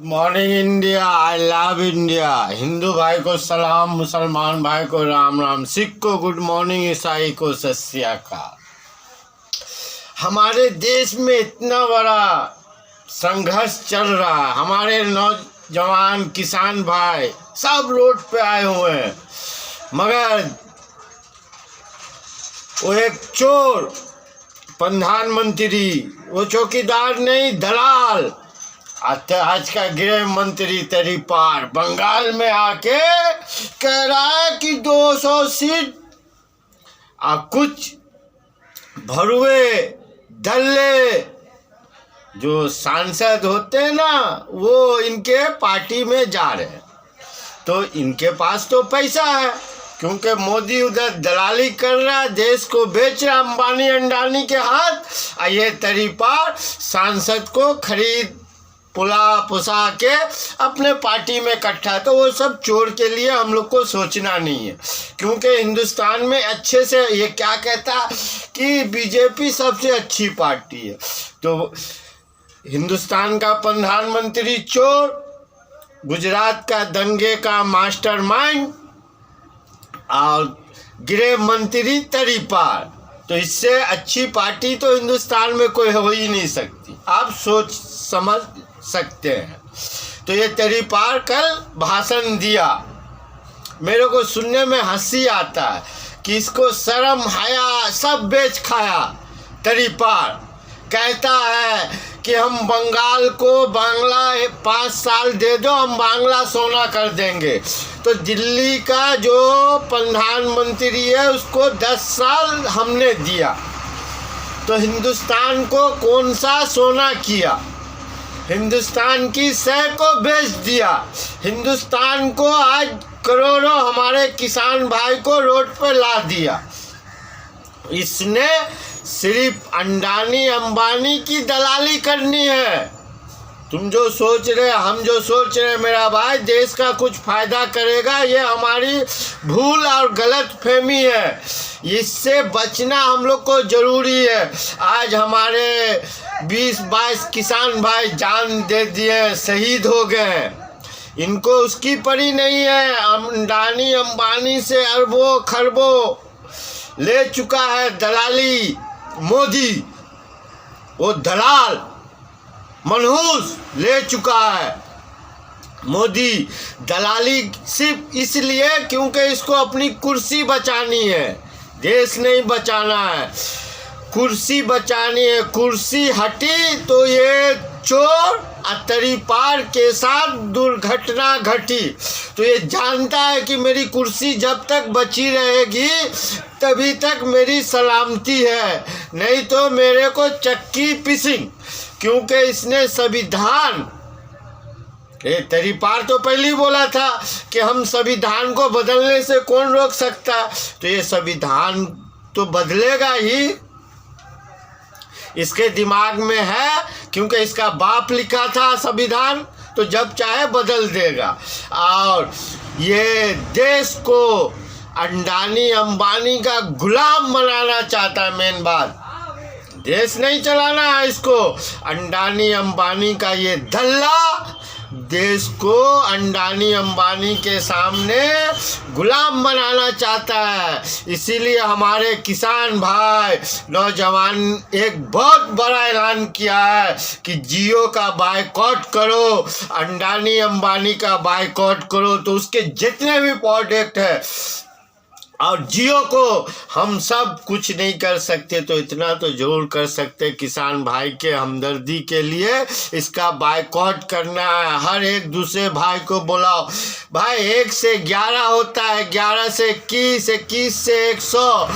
Morning India, I love India. Hindu भाई को सलाम, मुसलमान भाई को राम राम, सिख को गुड मॉर्निंग, ईसाई को सत श्री अकाल। हमारे देश में इतना बड़ा संघर्ष चल रहा है, हमारे नौजवान किसान भाई सब रोड पे आए हुए हैं, मगर वो एक चोर प्रधानमंत्री, वो चौकीदार नहीं दलाल, आज का गृह मंत्री तरीपार बंगाल में आके कह रहा है कि 200 सीट कुछ भरुए दल्ले जो सांसद होते हैं ना, वो इनके पार्टी में जा रहे हैं। तो इनके पास तो पैसा है, क्योंकि मोदी उधर दलाली कर रहा है, देश को बेच रहा अंबानी अंडानी के हाथ। ये तरीपार सांसद को खरीद पुसा के अपने पार्टी में इकट्ठा। तो वो सब चोर के लिए हम लोग को सोचना नहीं है, क्योंकि हिंदुस्तान में अच्छे से ये क्या कहता कि बीजेपी सबसे अच्छी पार्टी है। तो हिंदुस्तान का प्रधानमंत्री चोर, गुजरात का दंगे का मास्टरमाइंड और गृह मंत्री तरीपार, तो इससे अच्छी पार्टी तो हिंदुस्तान में कोई हो ही नहीं सकती। आप सोच समझ सकते हैं। तो ये तरीपार कल भाषण दिया, मेरे को सुनने में हंसी आता है कि इसको शर्म हया सब बेच खाया। तरीपार कहता है कि हम बंगाल को बांग्ला 5 साल दे दो, हम बांग्ला सोना कर देंगे। तो दिल्ली का जो प्रधानमंत्री है उसको 10 साल हमने दिया, तो हिंदुस्तान को कौन सा सोना किया? हिंदुस्तान की सह को बेच दिया। हिंदुस्तान को आज करोड़ों हमारे किसान भाई को रोड पर ला दिया। इसने सिर्फ अंडानी अंबानी की दलाली करनी है। तुम जो सोच रहे, हम जो सोच रहे मेरा भाई देश का कुछ फायदा करेगा, ये हमारी भूल और गलत फहमी है। इससे बचना हम लोग को जरूरी है। आज हमारे 20-22 किसान भाई जान दे दिए, शहीद हो गए। इनको उसकी पड़ी नहीं है। अंडानी अंबानी से अरबों खरबों ले चुका है दलाली मोदी, वो दलाल मनहूस ले चुका है मोदी। दलाली सिर्फ इसलिए क्योंकि इसको अपनी कुर्सी बचानी है, देश नहीं बचाना है, कुर्सी बचानी है। कुर्सी हटी तो ये चोर तरीपार के साथ दुर्घटना घटी। तो ये जानता है कि मेरी कुर्सी जब तक बची रहेगी तभी तक मेरी सलामती है, नहीं तो मेरे को चक्की पिसिंग। क्योंकि इसने संविधान, ये तरीपार तो पहले ही बोला था कि हम संविधान को बदलने से कौन रोक सकता। तो ये संविधान तो बदलेगा ही, इसके दिमाग में है, क्योंकि इसका बाप लिखा था संविधान, तो जब चाहे बदल देगा। और ये देश को अंडानी अंबानी का गुलाम बनाना चाहता है। मेन बात, देश नहीं चलाना है इसको। अंडानी अंबानी का ये धल्ला देश को अंडानी अंबानी के सामने गुलाम बनाना चाहता है। इसीलिए हमारे किसान भाई नौजवान एक बहुत बड़ा ऐलान किया है कि जियो का बायकॉट करो, अंडानी अंबानी का बायकॉट करो। तो उसके जितने भी प्रोडक्ट है, और जियो को हम सब कुछ नहीं कर सकते, तो इतना तो जरूर कर सकते किसान भाई के हमदर्दी के लिए इसका बायकॉट करना है। हर एक दूसरे भाई को बुलाओ। भाई 1 से 11 होता है, 11 से 21, 21 से 100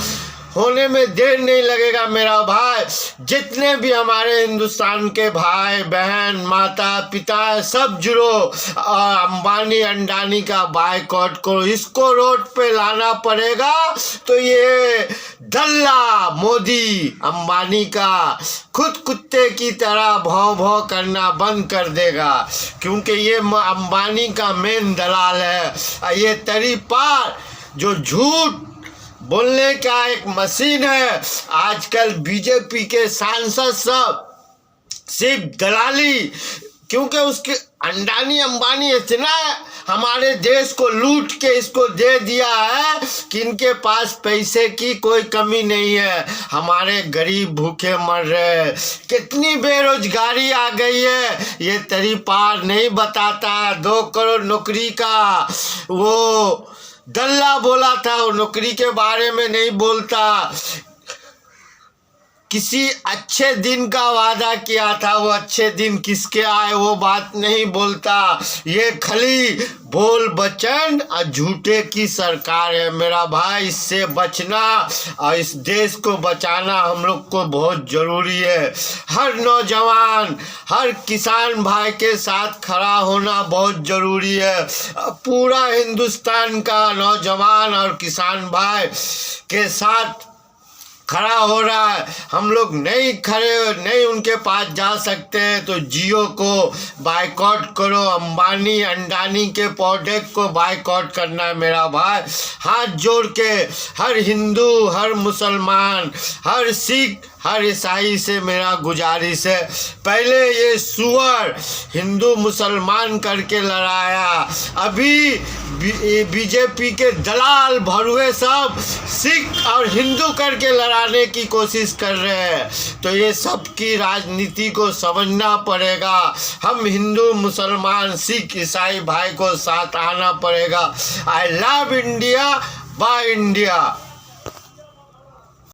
होने में देर नहीं लगेगा मेरा भाई। जितने भी हमारे हिंदुस्तान के भाई बहन माता पिता सब जुड़ो और अंबानी अंडानी का बायकॉट करो। इसको रोड पे लाना पड़ेगा, तो ये दल्ला मोदी अंबानी का खुद कुत्ते की तरह भौं भौं करना बंद कर देगा, क्योंकि ये अंबानी का मेन दलाल है। ये तरीपार जो झूठ बोलने का एक मशीन है। आजकल बीजेपी के सांसद सब सिर्फ दलाली, क्योंकि उसके अंडानी अंबानी इतना हमारे देश को लूट के इसको दे दिया है कि इनके पास पैसे की कोई कमी नहीं है। हमारे गरीब भूखे मर रहे हैं। कितनी बेरोजगारी आ गई है ये तरी पार नहीं बताता। 2 करोड़ नौकरी का वो दल्ला बोला था, वो नौकरी के बारे में नहीं बोलता। किसी अच्छे दिन का वादा किया था, वो अच्छे दिन किसके आए वो बात नहीं बोलता। ये खाली बोल बचन और झूठे की सरकार है मेरा भाई। इससे बचना और इस देश को बचाना हम लोग को बहुत ज़रूरी है। हर नौजवान, हर किसान भाई के साथ खड़ा होना बहुत ज़रूरी है। पूरा हिंदुस्तान का नौजवान और किसान भाई के साथ खड़ा हो रहा है। हम लोग नहीं उनके पास जा सकते हैं तो जियो को बायकॉट करो, अंबानी अंडानी के प्रोडक्ट को बायकॉट करना है मेरा भाई। हाथ जोड़ के हर हिंदू, हर मुसलमान, हर सिख, हर ईसाई से मेरा गुजारिश है, पहले ये सुअर हिंदू मुसलमान करके लड़ाया, अभी बीजेपी के दलाल भरुए सब सिख और हिंदू करके लड़ाने की कोशिश कर रहे हैं। तो ये सब की राजनीति को समझना पड़ेगा। हम हिंदू मुसलमान सिख ईसाई भाई को साथ आना पड़ेगा। I love India, by India.